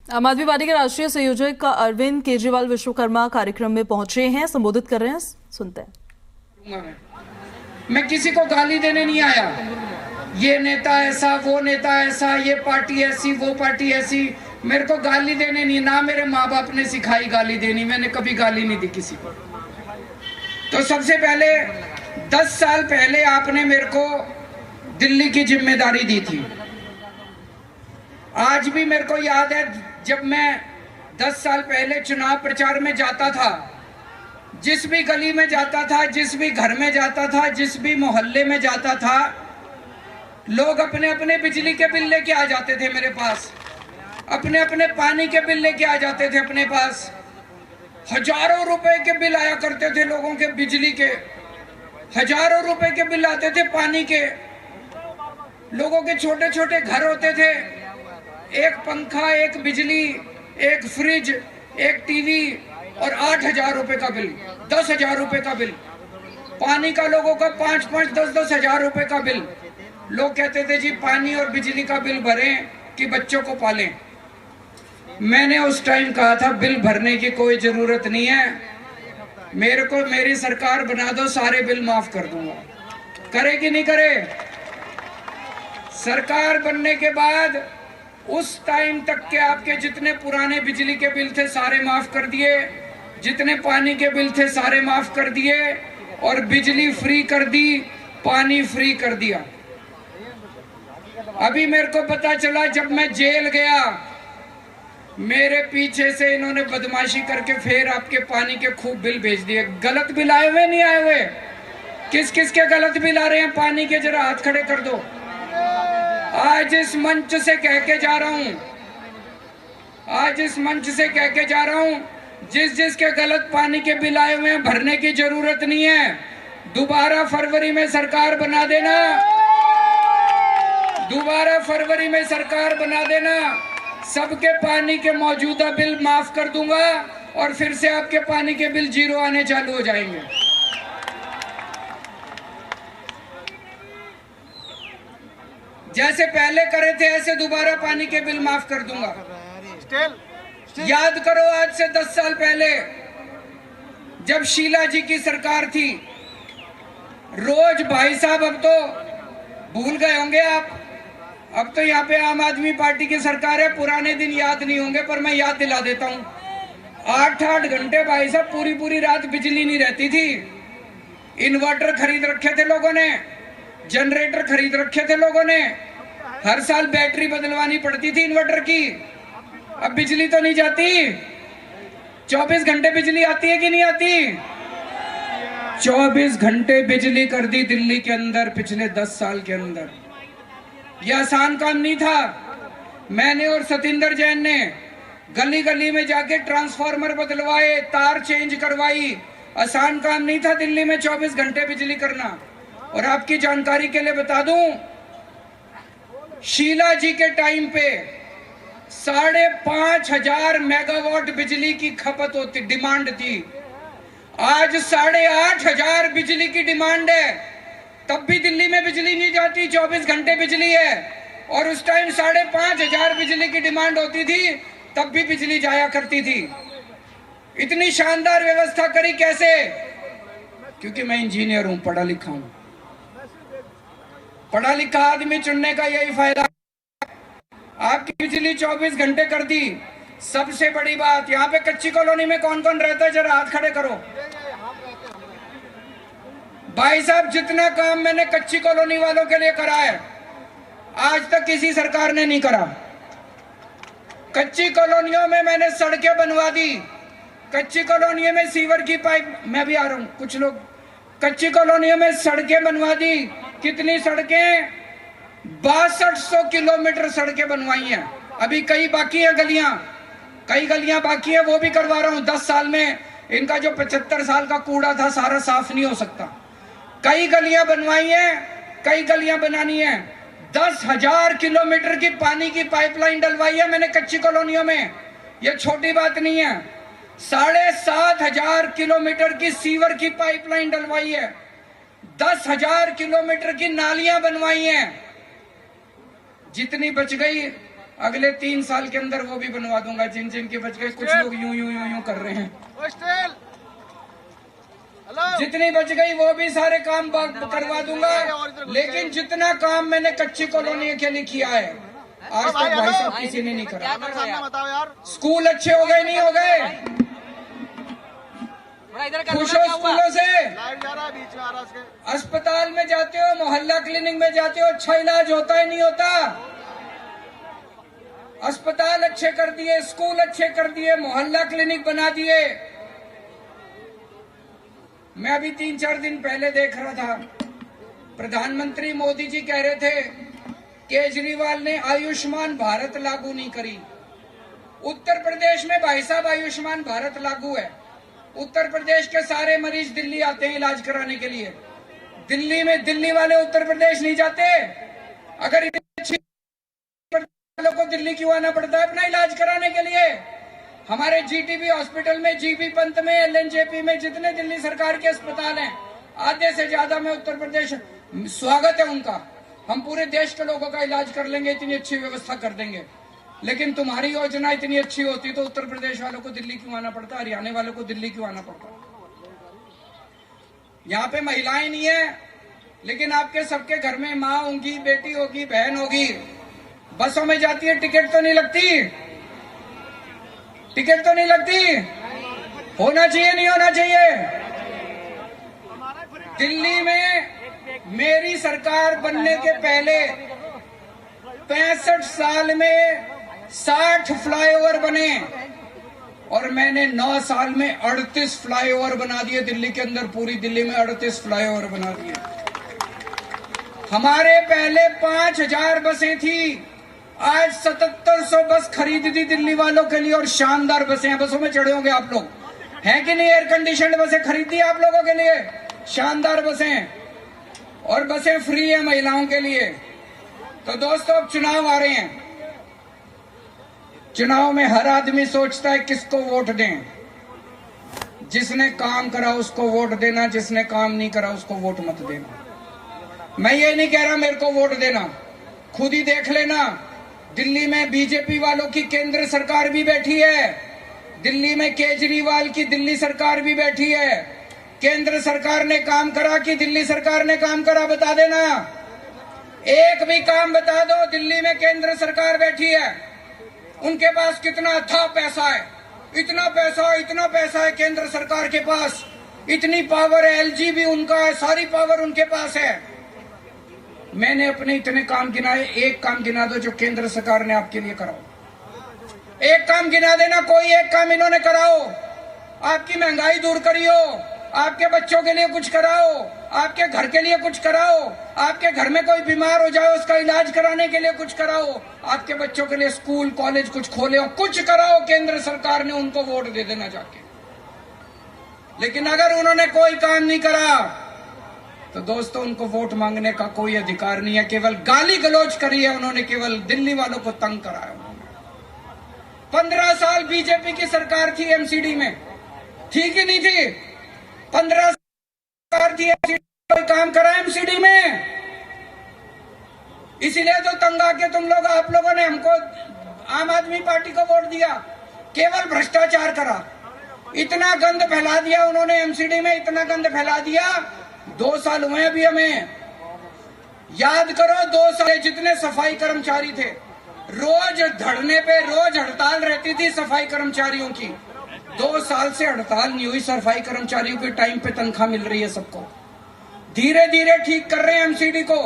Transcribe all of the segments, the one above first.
आम आदमी पार्टी के राष्ट्रीय संयोजक अरविंद केजरीवाल विश्वकर्मा कार्यक्रम में पहुंचे हैं, संबोधित कर रहे हैं, सुनते हैं। मैं किसी को गाली देने नहीं आया। ये नेता ऐसा, वो नेता ऐसा, ये पार्टी ऐसी, वो पार्टी ऐसी। मेरे को गाली देने नहीं, ना मेरे माँ बाप ने सिखाई गाली देनी। मैंने कभी गाली नहीं दी किसी को। तो सबसे पहले 10 साल पहले आपने मेरे को दिल्ली की जिम्मेदारी दी थी। आज भी मेरे को याद है, जब मैं 10 साल पहले चुनाव प्रचार में जाता था, जिस भी गली में जाता था, जिस भी घर में जाता था, जिस भी मोहल्ले में जाता था, लोग अपने अपने बिजली के बिल लेके आ जाते थे मेरे पास, अपने अपने पानी के बिल लेके आ जाते थे अपने पास। हजारों रुपए के बिल आया करते थे लोगों के, बिजली के हजारों रुपए के बिल आते थे, पानी के। लोगों के छोटे छोटे घर होते थे, एक पंखा, एक बिजली, एक फ्रिज, एक टीवी और 8,000 रुपए का बिल, 10,000 रुपए का बिल। पानी का लोगों का 5-5, 10-10 हजार रुपए का बिल। लोग कहते थे जी पानी और बिजली का बिल भरें कि बच्चों को पालें। मैंने उस टाइम कहा था बिल भरने की कोई जरूरत नहीं है, मेरे को मेरी सरकार बना दो, सारे बिल माफ कर दूंगा। करे कि नहीं करे? सरकार बनने के बाद उस टाइम तक के आपके जितने पुराने बिजली के बिल थे सारे माफ कर दिए, जितने पानी के बिल थे सारे माफ कर दिए, और बिजली फ्री कर दी, पानी फ्री कर दिया। अभी मेरे को पता चला, जब मैं जेल गया, मेरे पीछे से इन्होंने बदमाशी करके फिर आपके पानी के खूब बिल भेज दिए। गलत बिल आए हुए नहीं आए हुए? किस किस के गलत बिल आ रहे हैं पानी के, जरा हाथ खड़े कर दो। आज इस मंच से कह के जा रहा हूं, आज इस मंच से कह के जा रहा हूं, जिस जिसके गलत पानी के बिल आए हुए हैं भरने की जरूरत नहीं है। दोबारा फरवरी में सरकार बना देना, दोबारा फरवरी में सरकार बना देना, सबके पानी के मौजूदा बिल माफ कर दूंगा और फिर से आपके पानी के बिल जीरो आने चालू हो जाएंगे। जैसे पहले करे थे ऐसे दोबारा पानी के बिल माफ कर दूंगा। याद करो, आज से 10 साल पहले जब शीला जी की सरकार थी, रोज भाई साहब, अब तो भूल गए होंगे आप, अब तो यहाँ पे आम आदमी पार्टी की सरकार है, पुराने दिन याद नहीं होंगे पर मैं याद दिला देता हूँ। 8-8 घंटे भाई साहब, पूरी पूरी रात बिजली नहीं रहती थी। इन्वर्टर खरीद रखे थे लोगों ने, जनरेटर खरीद रखे थे लोगों ने, हर साल बैटरी बदलवानी पड़ती थी इन्वर्टर की। अब बिजली तो नहीं जाती, 24 घंटे बिजली आती है कि नहीं आती? 24 घंटे बिजली कर दी दिल्ली के अंदर पिछले 10 साल के अंदर। यह आसान काम नहीं था। मैंने और सतिंदर जैन ने गली गली में जाके ट्रांसफार्मर बदलवाए, तार चेंज करवाई। आसान काम नहीं था दिल्ली में 24 घंटे बिजली करना। और आपकी जानकारी के लिए बता दूं, शीला जी के टाइम पे 5,500 मेगावाट बिजली की खपत होती, डिमांड थी। आज 8,500 बिजली की डिमांड है, तब भी दिल्ली में बिजली नहीं जाती, 24 घंटे बिजली है। और उस टाइम 5,500 बिजली की डिमांड होती थी, तब भी बिजली जाया करती थी। इतनी शानदार व्यवस्था करी कैसे? क्योंकि मैं इंजीनियर हूं, पढ़ा लिखा हूं। पढ़ा लिखा आदमी चुनने का यही फायदा। आपकी बिजली 24 घंटे कर दी। सबसे बड़ी बात, यहाँ पे कच्ची कॉलोनी में कौन कौन रहता है, जरा हाथ खड़े करो। भाई साहब, जितना काम मैंने कच्ची कॉलोनी वालों के लिए करा है, आज तक किसी सरकार ने नहीं करा। कच्ची कॉलोनियों में मैंने सड़कें बनवा दी, कच्ची कॉलोनियों में सीवर की पाइप, मैं भी आ रहा हूं, कुछ लोग, कच्ची कॉलोनियों में सड़कें बनवा दी। कितनी सड़कें? 6200 किलोमीटर सड़कें बनवाई हैं। अभी कई बाकी है गलियां, कई गलियां बाकी है, वो भी करवा रहा हूं। 10 साल में इनका जो 75 साल का कूड़ा था सारा साफ नहीं हो सकता। कई गलियां बनवाई हैं, कई गलियां बनानी है। 10,000 किलोमीटर की पानी की पाइपलाइन डलवाई है मैंने कच्ची कॉलोनियों में। यह छोटी बात नहीं है। 7,500 किलोमीटर की सीवर की पाइपलाइन डलवाई है। 10,000 किलोमीटर की नालियां बनवाई हैं। जितनी बच गई अगले 3 साल के अंदर वो भी बनवा दूंगा जिन जिन के बच गए। कुछ लोग यूं यूं यूं यूं कर रहे हैं, जितनी बच गई वो भी सारे काम करवा दूंगा। लेकिन जितना काम मैंने कच्ची कॉलोनी के लिए किया है आज तक भाई साहब किसी ने नहीं करा। स्कूल अच्छे हो गए नहीं हो गए? खुश हो स्कूलों से? अस्पताल में जाते हो, मोहल्ला क्लिनिक में जाते हो, अच्छा इलाज होता है नहीं होता? अस्पताल अच्छे कर दिए, स्कूल अच्छे कर दिए, मोहल्ला क्लिनिक बना दिए। मैं अभी 3-4 दिन पहले देख रहा था, प्रधानमंत्री मोदी जी कह रहे थे केजरीवाल ने आयुष्मान भारत लागू नहीं करी। उत्तर प्रदेश में भाई साहब आयुष्मान भारत लागू है। उत्तर प्रदेश के सारे मरीज दिल्ली आते हैं इलाज कराने के लिए। दिल्ली वाले उत्तर प्रदेश नहीं जाते? अगर अच्छी वालों को दिल्ली क्यों आना पड़ता है अपना इलाज कराने के लिए? हमारे जीटीबी हॉस्पिटल में, जीबी पंत में, एलएनजेपी में जितने दिल्ली सरकार के अस्पताल हैं, आधे से ज्यादा में उत्तर प्रदेश। स्वागत है उनका, हम पूरे देश के लोगों का इलाज कर लेंगे, इतनी अच्छी व्यवस्था कर देंगे। लेकिन तुम्हारी योजना इतनी अच्छी होती तो उत्तर प्रदेश वालों को दिल्ली क्यों आना पड़ता? हरियाणा वालों को दिल्ली क्यों आना पड़ता? यहाँ पे महिलाएं नहीं है, लेकिन आपके सबके घर में माँ होगी, बेटी होगी, बहन होगी। बसों में जाती है, टिकट तो नहीं लगती? टिकट तो नहीं लगती? होना चाहिए नहीं होना चाहिए? दिल्ली में मेरी सरकार बनने के पहले 65 साल में 60 फ्लाईओवर बने और मैंने 9 साल में 38 फ्लाईओवर बना दिए। दिल्ली के अंदर पूरी दिल्ली में 38 फ्लाईओवर बना दिए। हमारे पहले 5000 बसें थी, आज 7700 बस खरीद दी दिल्ली वालों के लिए और शानदार बसें हैं। बसों में चढ़े होंगे आप लोग, हैं कि नहीं? एयर कंडीशनड बसें खरीदी आप लोगों के लिए, शानदार बसें, और बसें फ्री है महिलाओं के लिए। तो दोस्तों अब चुनाव आ रहे हैं। चुनाव में हर आदमी सोचता है किसको वोट दें। जिसने काम करा उसको वोट देना, जिसने काम नहीं करा उसको वोट मत देना। मैं ये नहीं कह रहा मेरे को वोट देना, खुद ही देख लेना। दिल्ली में बीजेपी वालों की केंद्र सरकार भी बैठी है, दिल्ली में केजरीवाल की दिल्ली सरकार भी बैठी है। केंद्र सरकार ने काम करा कि दिल्ली सरकार ने काम करा? बता देना, एक भी काम बता दो। दिल्ली में केंद्र सरकार बैठी है, उनके पास कितना अथाह पैसा है, इतना पैसा है केंद्र सरकार के पास, इतनी पावर है। एलजी भी उनका है, सारी पावर उनके पास है। मैंने अपने इतने काम गिनाए, एक काम गिना दो जो केंद्र सरकार ने आपके लिए कराओ। एक काम गिना देना, कोई एक काम इन्होंने कराओ। आपकी महंगाई दूर करियो, आपके बच्चों के लिए कुछ कराओ, आपके घर के लिए कुछ कराओ, आपके घर में कोई बीमार हो जाए उसका इलाज कराने के लिए कुछ कराओ, आपके बच्चों के लिए स्कूल कॉलेज कुछ खोले हो, कुछ कराओ। केंद्र सरकार ने उनको वोट दे देना जाके। लेकिन अगर उन्होंने कोई काम नहीं करा तो दोस्तों उनको वोट मांगने का कोई अधिकार नहीं है। केवल गाली गलौज करी है उन्होंने, केवल दिल्ली वालों को तंग कराया उन्होंने। 15 साल बीजेपी की सरकार थी एमसीडी में, ठीक ही नहीं थी? 15 सरकार थी, कोई काम करा एमसीडी में? इसीलिए तो तंग आके तुम लोग, आप लोगों ने हमको आम आदमी पार्टी को वोट दिया। केवल भ्रष्टाचार करा, इतना गंद फैला दिया उन्होंने एमसीडी में, इतना गंद फैला दिया। 2 साल हुए अभी हमें, याद करो 2 साल जितने सफाई कर्मचारी थे, रोज धरने पे, रोज हड़ताल रहती थी सफाई कर्मचारियों की। 2 साल से हड़ताल नहीं हुई, सफाई कर्मचारियों के टाइम पे तनख्वाह मिल रही है सबको। धीरे धीरे ठीक कर रहे हैं एमसीडी को।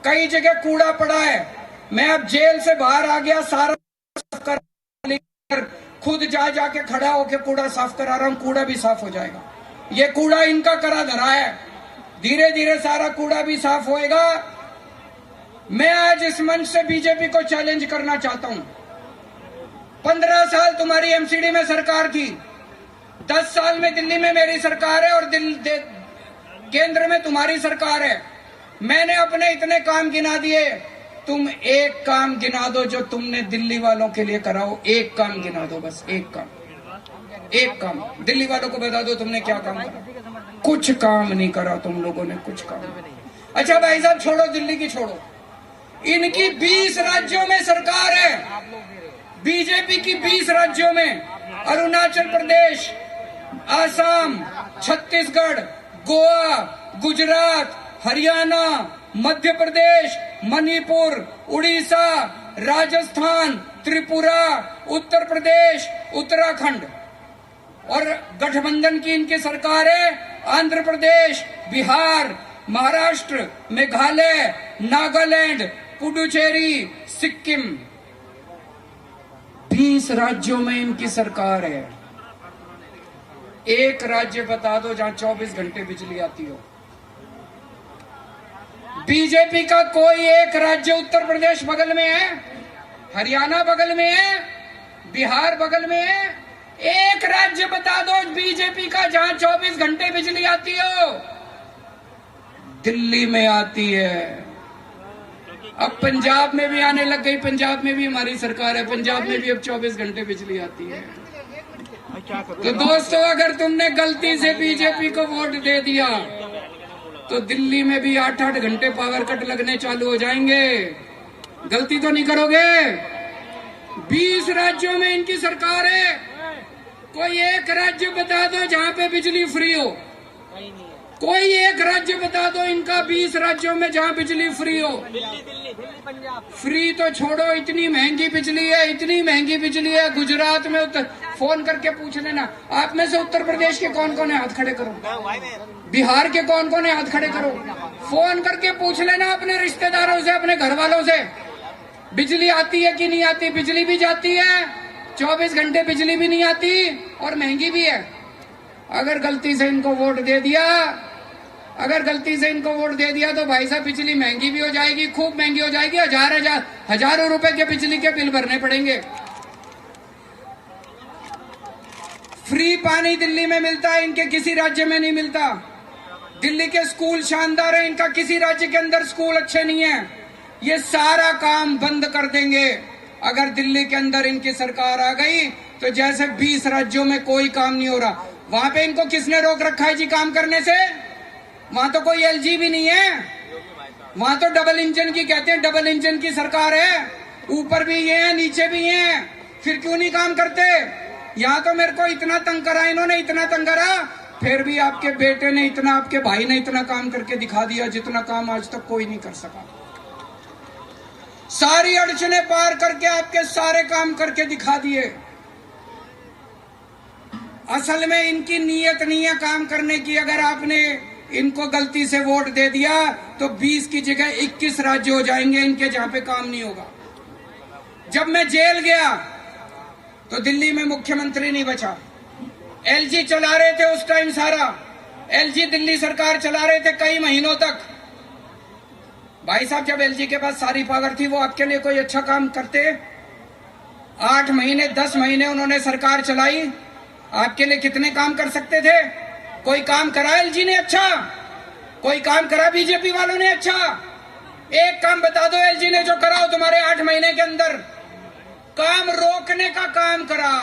कई जगह कूड़ा पड़ा है, मैं अब जेल से बाहर आ गया, सारा साफ कर, खुद जाके खड़ा होके कूड़ा साफ करा रहा हूं। कूड़ा भी साफ हो जाएगा, ये कूड़ा इनका करा धरा है, धीरे धीरे सारा कूड़ा भी साफ होएगा। मैं आज इस मंच से बीजेपी को चैलेंज करना चाहता हूं। 15 साल तुम्हारी एमसीडी में सरकार थी, 10 साल में दिल्ली में मेरी सरकार है और केंद्र में तुम्हारी सरकार है। मैंने अपने इतने काम गिना दिए, तुम एक काम गिना दो जो तुमने दिल्ली वालों के लिए कराओ। एक काम गिना दो, बस एक काम, एक काम दिल्ली वालों को बता दो तुमने क्या काम करा। कुछ काम नहीं करा तुम लोगों ने, कुछ काम। अच्छा भाई साहब छोड़ो, दिल्ली की छोड़ो, इनकी 20 राज्यों में सरकार है, बीजेपी की 20 राज्यों में, अरुणाचल प्रदेश, आसाम, छत्तीसगढ़, गोवा, गुजरात, हरियाणा, मध्य प्रदेश, मणिपुर, उड़ीसा, राजस्थान, त्रिपुरा, उत्तर प्रदेश, उत्तराखंड, और गठबंधन की इनकी सरकार है आंध्र प्रदेश, बिहार, महाराष्ट्र, मेघालय, नागालैंड, पुडुचेरी, सिक्किम। 20 राज्यों में इनकी सरकार है। एक राज्य बता दो जहां 24 घंटे बिजली आती हो। बीजेपी का कोई एक राज्य, उत्तर प्रदेश बगल में है, हरियाणा बगल में है, बिहार बगल में है, एक राज्य बता दो बीजेपी का जहां 24 घंटे बिजली आती हो। दिल्ली में आती है। अब पंजाब में भी आने लग गई, पंजाब में भी हमारी सरकार है, पंजाब में भी अब 24 घंटे बिजली आती है। तो दोस्तों, अगर तुमने गलती से बीजेपी को वोट दे दिया तो दिल्ली में भी 8-8 घंटे पावर कट लगने चालू हो जाएंगे। गलती तो नहीं करोगे? 20 राज्यों में इनकी सरकार है। कोई एक राज्य बता दो जहां पे बिजली फ्री हो। कोई एक राज्य बता दो इनका 20 राज्यों में जहां बिजली फ्री हो। फ्री तो छोड़ो, इतनी महंगी बिजली है, इतनी महंगी बिजली है। गुजरात में फोन करके पूछ लेना, आप में से उत्तर प्रदेश के कौन कौन है, हाथ खड़े करो। बिहार के कौन कौन है, हाथ खड़े करो। फोन करके पूछ लेना अपने रिश्तेदारों से, अपने घर वालों से, बिजली आती है कि नहीं आती। बिजली भी जाती है, 24 घंटे बिजली भी नहीं आती, और महंगी भी है। अगर गलती से इनको वोट दे दिया, अगर गलती से इनको वोट दे दिया तो भाई साहब बिजली महंगी भी हो जाएगी, खूब महंगी हो जाएगी। हजारों रुपए के बिजली के बिल भरने पड़ेंगे। फ्री पानी दिल्ली में मिलता है, इनके किसी राज्य में नहीं मिलता। दिल्ली के स्कूल शानदार है, इनका किसी राज्य के अंदर स्कूल अच्छे नहीं है। ये सारा काम बंद कर देंगे अगर दिल्ली के अंदर इनकी सरकार आ गई तो। जैसे 20 राज्यों में कोई काम नहीं हो रहा, वहां पे इनको किसने रोक रखा है जी काम करने से? वहां तो कोई एलजी भी नहीं है, वहां तो डबल इंजन की कहते हैं, डबल इंजन की सरकार है। ऊपर भी ये है, नीचे भी है, फिर क्यों नहीं काम करते? यहाँ तो मेरे को इतना तंग करा इन्होंने, इतना तंग करा, फिर भी आपके बेटे ने इतना, आपके भाई ने इतना काम करके दिखा दिया जितना काम आज तक कोई नहीं कर सका। सारी अड़चने पार करके आपके सारे काम करके दिखा दिए। असल में इनकी नीयत नहीं है काम करने की। अगर आपने इनको गलती से वोट दे दिया तो 20 की जगह 21 राज्य हो जाएंगे इनके जहां पे काम नहीं होगा। जब मैं जेल गया तो दिल्ली में मुख्यमंत्री नहीं बचा। एलजी चला रहे थे उस टाइम, सारा एलजी दिल्ली सरकार चला रहे थे कई महीनों तक। भाई साहब, जब एलजी के पास सारी पावर थी वो आपके लिए कोई अच्छा काम करते? 8 महीने 10 महीने उन्होंने सरकार चलाई, आपके लिए कितने काम कर सकते थे? कोई काम करा एलजी ने अच्छा? कोई काम करा बीजेपी वालों ने अच्छा? एक काम बता दो एलजी ने जो करा हो तुम्हारे 8 महीने के अंदर। काम रोकने का काम करा।